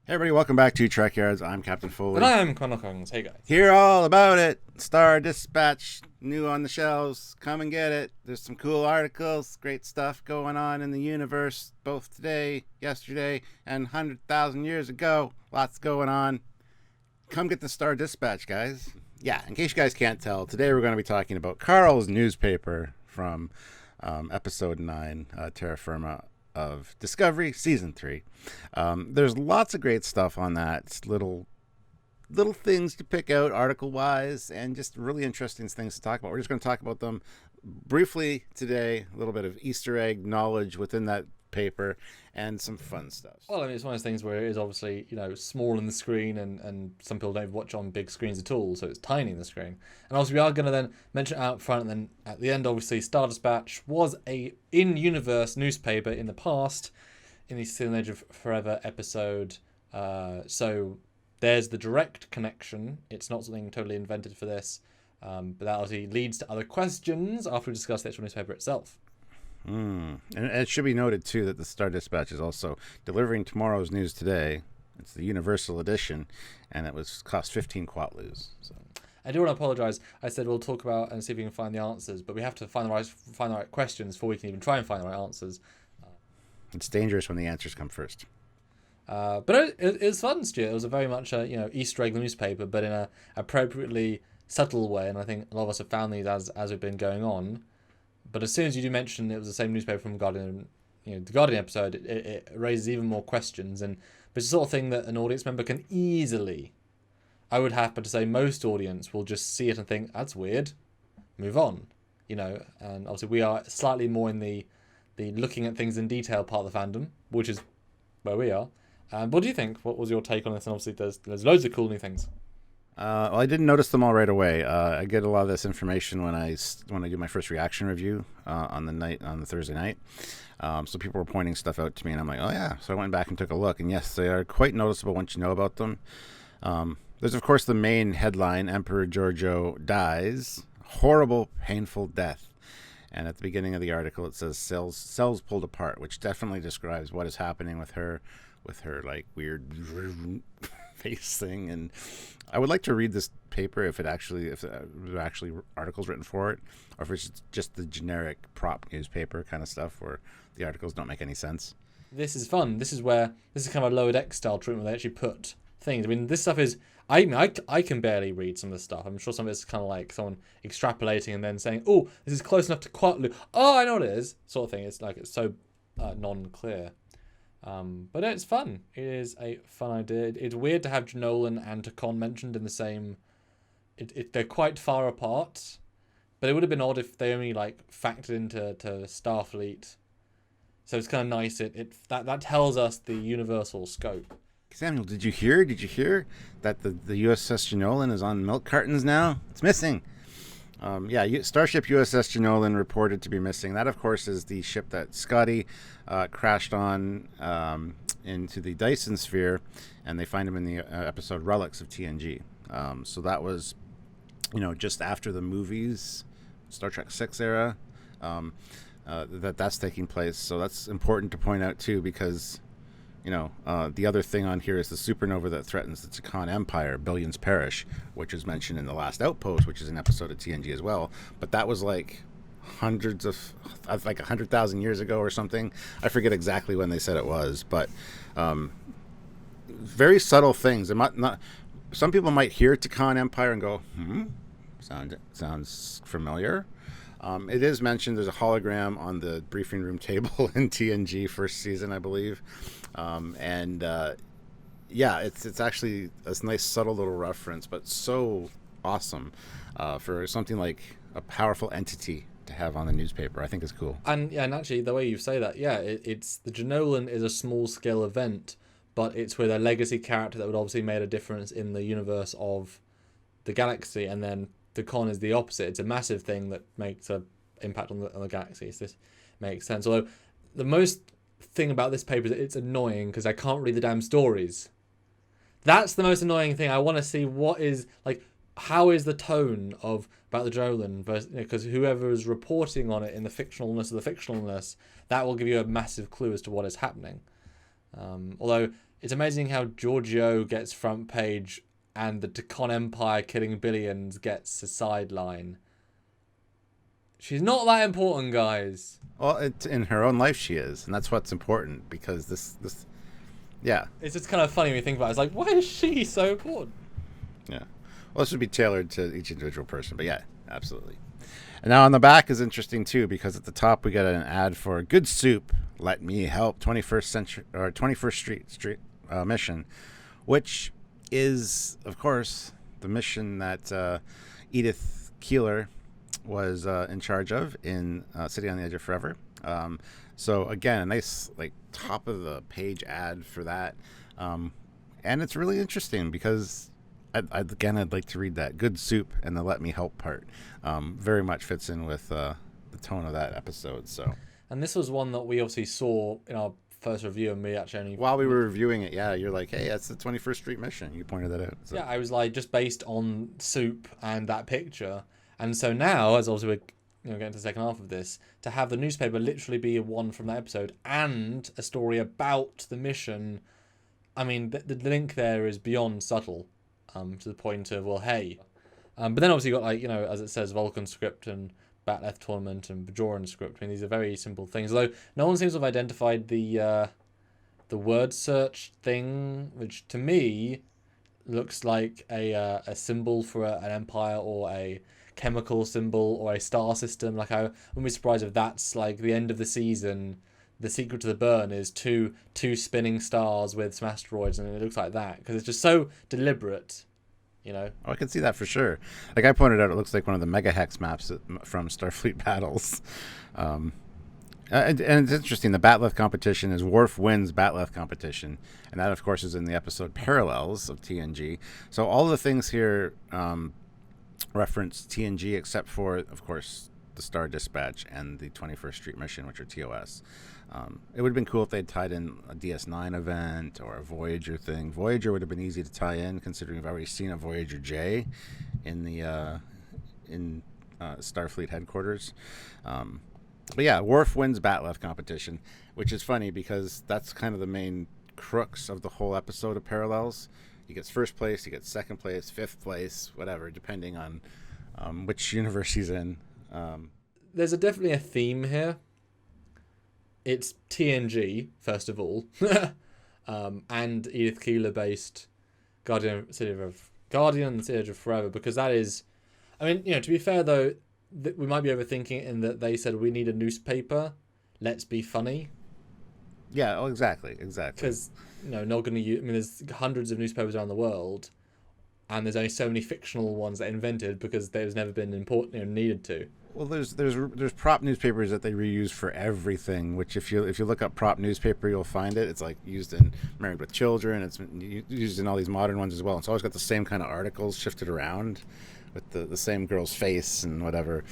Hey everybody, welcome back to Trekyards. I'm Captain Foley. And I'm Connor Kongs. Hey guys. Hear all about it. Star Dispatch, new on the shelves. Come and get it. There's some cool articles, great stuff going on in the universe, both today, yesterday, and 100,000 years ago. Lots going on. Come get the Star Dispatch, guys. Yeah, in case you guys can't tell, today we're going to be talking about Carl's newspaper from episode 9, Terra Firma of Discovery, season 3. There's lots of great stuff on that. Little things to pick out article wise, and just really interesting things to talk about. We're just going to talk about them briefly today. A little bit of Easter egg knowledge within that paper and some fun stuff. Well, I mean, it's one of those things where it is obviously, small in the screen, and some people don't watch on big screens at all, so it's tiny in the screen. And also, we are going to then mention it out front, and then at the end, obviously, Star Dispatch was a in-universe newspaper in the past, in the Steel Age of Forever episode. So there's the direct connection. It's not something totally invented for this, but that obviously leads to other questions after we discuss the actual newspaper itself. And it should be noted, too, that the Star Dispatch is also delivering tomorrow's news today. It's the Universal Edition, and it was cost 15 quatlus. So. I do want to apologise. I said we'll talk about and see if we can find the answers, but we have to find the right questions before we can even try and find the right answers. It's dangerous when the answers come first. But it was fun, Stuart. It was a very much a Easter egg newspaper, but in a appropriately subtle way, and I think a lot of us have found these as we've been going on. But as soon as you do mention it was the same newspaper from Guardian, the Guardian episode, it raises even more questions. And but it's the sort of thing that an audience member can easily, I would happen to say most audience will just see it and think, that's weird, move on. And obviously we are slightly more in the looking at things in detail part of the fandom, which is where we are. What do you think? What was your take on this? And obviously there's loads of cool new things. Well, I didn't notice them all right away. I get a lot of this information when I do my first reaction review on the Thursday night. So people were pointing stuff out to me, and I'm like, oh yeah. So I went back and took a look, and yes, they are quite noticeable once you know about them. There's of course the main headline: Emperor Giorgio dies, horrible, painful death. And at the beginning of the article, it says cells pulled apart, which definitely describes what is happening with her like weird face thing. And I would like to read this paper if there are actually articles written for it, or if it's just the generic prop newspaper kind of stuff where the articles don't make any sense. This is fun. This is kind of a lower deck style treatment where they actually put things. I mean, this stuff is, I can barely read some of this stuff. I'm sure some of it's kind of like someone extrapolating and then saying, oh, this is close enough to Quatlu. Oh, I know what it is, sort of thing. It's like, it's so non-clear. But it's fun. It is a fun idea. It's weird to have Janolan and Takon mentioned in the same. They're quite far apart, but it would have been odd if they only factored into Starfleet. So it's kind of nice. That tells us the universal scope. Samuel, did you hear that the USS Janolan is on milk cartons now? It's missing. Starship USS Janolan reported to be missing. That, of course, is the ship that Scotty crashed on into the Dyson Sphere, and they find him in the episode Relics of TNG. So that was, just after the movies, Star Trek 6 era, that's taking place. So that's important to point out, too, because... the other thing on here is the supernova that threatens the Takon Empire, Billions Perish, which is mentioned in The Last Outpost, which is an episode of TNG as well. But that was hundreds of, 100,000 years ago or something. I forget exactly when they said it was, but very subtle things. Some people might hear Takon Empire and go, sounds familiar. It is mentioned. There's a hologram on the briefing room table in TNG first season, I believe. It's actually a nice subtle little reference, but so awesome for something like a powerful entity to have on the newspaper. I think is cool. And actually, the way you say that, it's the Janolan is a small scale event, but it's with a legacy character that would obviously made a difference in the universe of the galaxy, and then the con is the opposite. It's a massive thing that makes an impact on the galaxy. So this makes sense. Although the most thing about this paper is that it's annoying because I can't read the damn stories. That's the most annoying thing. I want to see how is the tone about the Janolan versus, because whoever is reporting on it in the fictionalness of the fictionalness, that will give you a massive clue as to what is happening. Although it's amazing how Giorgio gets front page and the Decon Empire killing billions gets a sideline. She's not that important, guys. Well, in her own life she is, and that's what's important because this, yeah. It's just kind of funny when you think about it. It's like, why is she so important? Yeah. Well, this would be tailored to each individual person, but yeah, absolutely. And now on the back is interesting too because at the top we got an ad for Good Soup. Let me help 21st century or 21st Street mission, which is of course the mission that Edith Keeler was in charge of in City on the Edge of Forever. So again, a nice like top of the page ad for that, and it's really interesting because I'd like to read that. Good Soup and the Let Me Help part very much fits in with the tone of that episode. So, and this was one that we obviously saw in our first review, and we actually only while we were reviewing it, yeah, you're like, hey, that's the 21st Street mission. You pointed that out. So. Yeah, I was like, just based on Soup and that picture. And so now, as obviously we're getting to the second half of this, to have the newspaper literally be a one from that episode and a story about the mission, I mean, the link there is beyond subtle, to the point of, well, hey. But then obviously you got, like, as it says, Vulcan script and Batleth tournament and Bajoran script. I mean, these are very simple things. Although no one seems to have identified the word search thing, which to me looks like a symbol for an empire or a chemical symbol or a star system. Like, I wouldn't be surprised if that's like the end of the season. The secret to the burn is two spinning stars with some asteroids, and it looks like that because it's just so deliberate, Oh, I can see that for sure. Like I pointed out, it looks like one of the Mega Hex maps from Starfleet Battles. And it's interesting. The Batleth competition is Worf wins Batleth competition, and that of course is in the episode Parallels of TNG. So all the things here reference TNG except for, of course, the Star Dispatch and the 21st Street mission, which are TOS. It would have been cool if they'd tied in a DS9 event or a Voyager thing. Voyager would have been easy to tie in, considering we've already seen a Voyager J in the Starfleet headquarters. But yeah, Worf wins Batleth competition, which is funny because that's kind of the main crux of the whole episode of Parallels. He gets first place, he gets second place, fifth place, whatever, depending on which universe he's in. There's definitely a theme here. It's TNG, first of all, and Edith Keeler based Guardian and the City of Forever, because that is, I mean, to be fair though, we might be overthinking it in that they said we need a newspaper, let's be funny. Yeah, oh, exactly. Because, not going to use, I mean, there's hundreds of newspapers around the world, and there's only so many fictional ones that invented because there's never been important, needed to. Well, there's prop newspapers that they reuse for everything. Which if you look up prop newspaper, you'll find it. It's like used in Married with Children. It's used in all these modern ones as well. It's always got the same kind of articles shifted around with the same girl's face and whatever,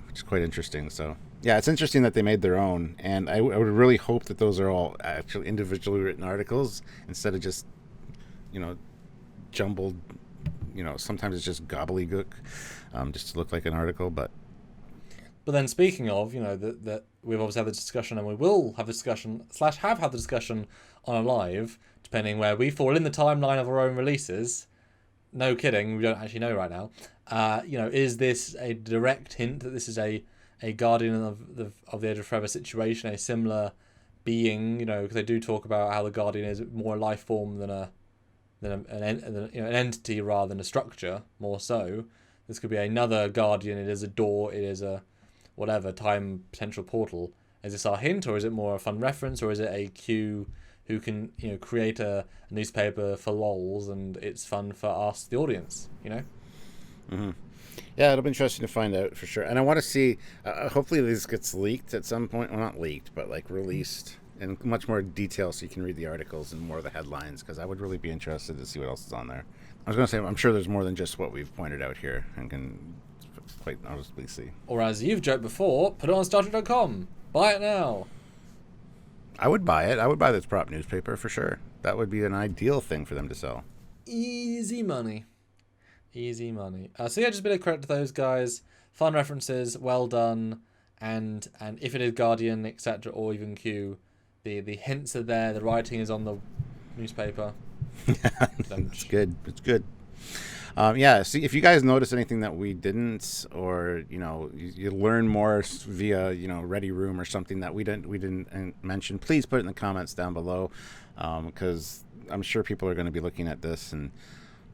which is quite interesting. So yeah, it's interesting that they made their own, and I would really hope that those are all actually individually written articles instead of just jumbled. Sometimes it's just gobbledygook, just to look like an article, But then speaking of, that we've obviously had the discussion, and we will have the discussion / have had the discussion on a live, depending where we fall in the timeline of our own releases. No kidding, we don't actually know right now. Is this a direct hint that this is a Guardian of the Edge of Forever situation, a similar being? Because they do talk about how the Guardian is more a life form than an entity rather than a structure. More so, this could be another Guardian. It is a door. It is a whatever time potential portal. Is this our hint, or is it more a fun reference, or is it a Q who can create a newspaper for lols and it's fun for us, the audience? Mm-hmm. Yeah, it'll be interesting to find out for sure. And I want to see. Hopefully, this gets leaked at some point. Well, not leaked, but like released in much more detail, so you can read the articles and more of the headlines. Because I would really be interested to see what else is on there. I was going to say, I'm sure there's more than just what we've pointed out here, and can quite honestly see. Or as you've joked before, put it on StarTrek.com. Buy it now. I would buy it. I would buy this prop newspaper for sure. That would be an ideal thing for them to sell. Easy money. So yeah, just a bit of credit to those guys. Fun references, well done. And if it is Guardian, etc., or even Q, the hints are there. The writing is on newspaper. It's good. It's good. Yeah. See, if you guys notice anything that we didn't, or you learn more via Ready Room or something that we didn't mention, please put it in the comments down below, because I'm sure people are going to be looking at this, and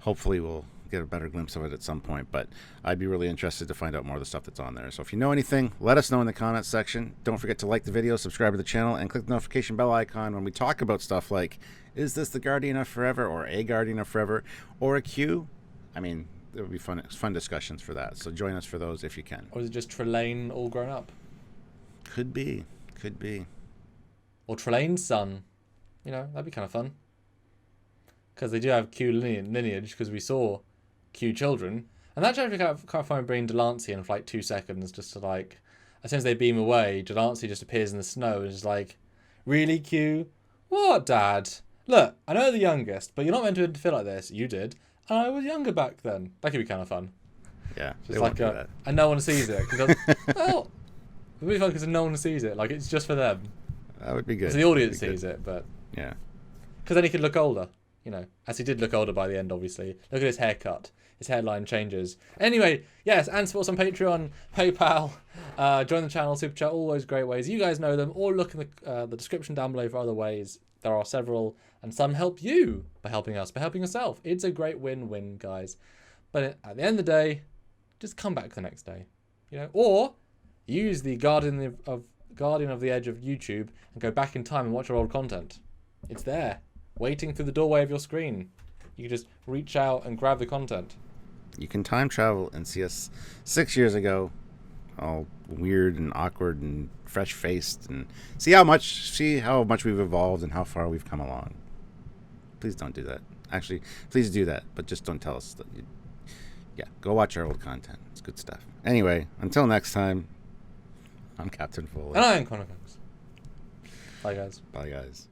hopefully we'll get a better glimpse of it at some point. But I'd be really interested to find out more of the stuff that's on there. So if you know anything, let us know in the comments section. Don't forget to like the video, subscribe to the channel, and click the notification bell icon when we talk about stuff like, is this the Guardian of Forever, or a Guardian of Forever, or a Q? I mean, it would be fun discussions for that. So join us for those if you can. Or is it just Trelane all grown up? Could be. Or Trelane's son. That'd be kind of fun. Because they do have Q lineage, because we saw Q children. And that's actually kind of fun bringing Delancey in for like 2 seconds, just to like, as soon as they beam away, Delancey just appears in the snow and is like, really, Q? What, Dad? Look, I know the youngest, but you're not meant to feel like this. You did. And I was younger back then. That could be kind of fun. Yeah. Just like and no one sees it. Well, it'd be fun because no one sees it. Like, it's just for them. That would be good. So the audience sees it, but... Yeah. Because then he could look older. As he did look older by the end, obviously. Look at his haircut. His hairline changes. Anyway, yes, and support us on Patreon, PayPal, join the channel, Super Chat, all those great ways. You guys know them. Or look in the description down below for other ways. There are several, and some help you by helping us, by helping yourself. It's a great win-win, guys. But at the end of the day, just come back the next day. Or use the Guardian of the Edge of YouTube and go back in time and watch our old content. It's there, waiting through the doorway of your screen. You can just reach out and grab the content. You can time travel and see us 6 years ago, all weird and awkward and fresh-faced, and see how much we've evolved and how far we've come along. Please don't do that. Actually, please do that, but just don't tell us that. Go watch our old content. It's good stuff. Anyway, until next time, I'm Captain Foley. And I am Connor Cox. Bye, guys. Bye, guys.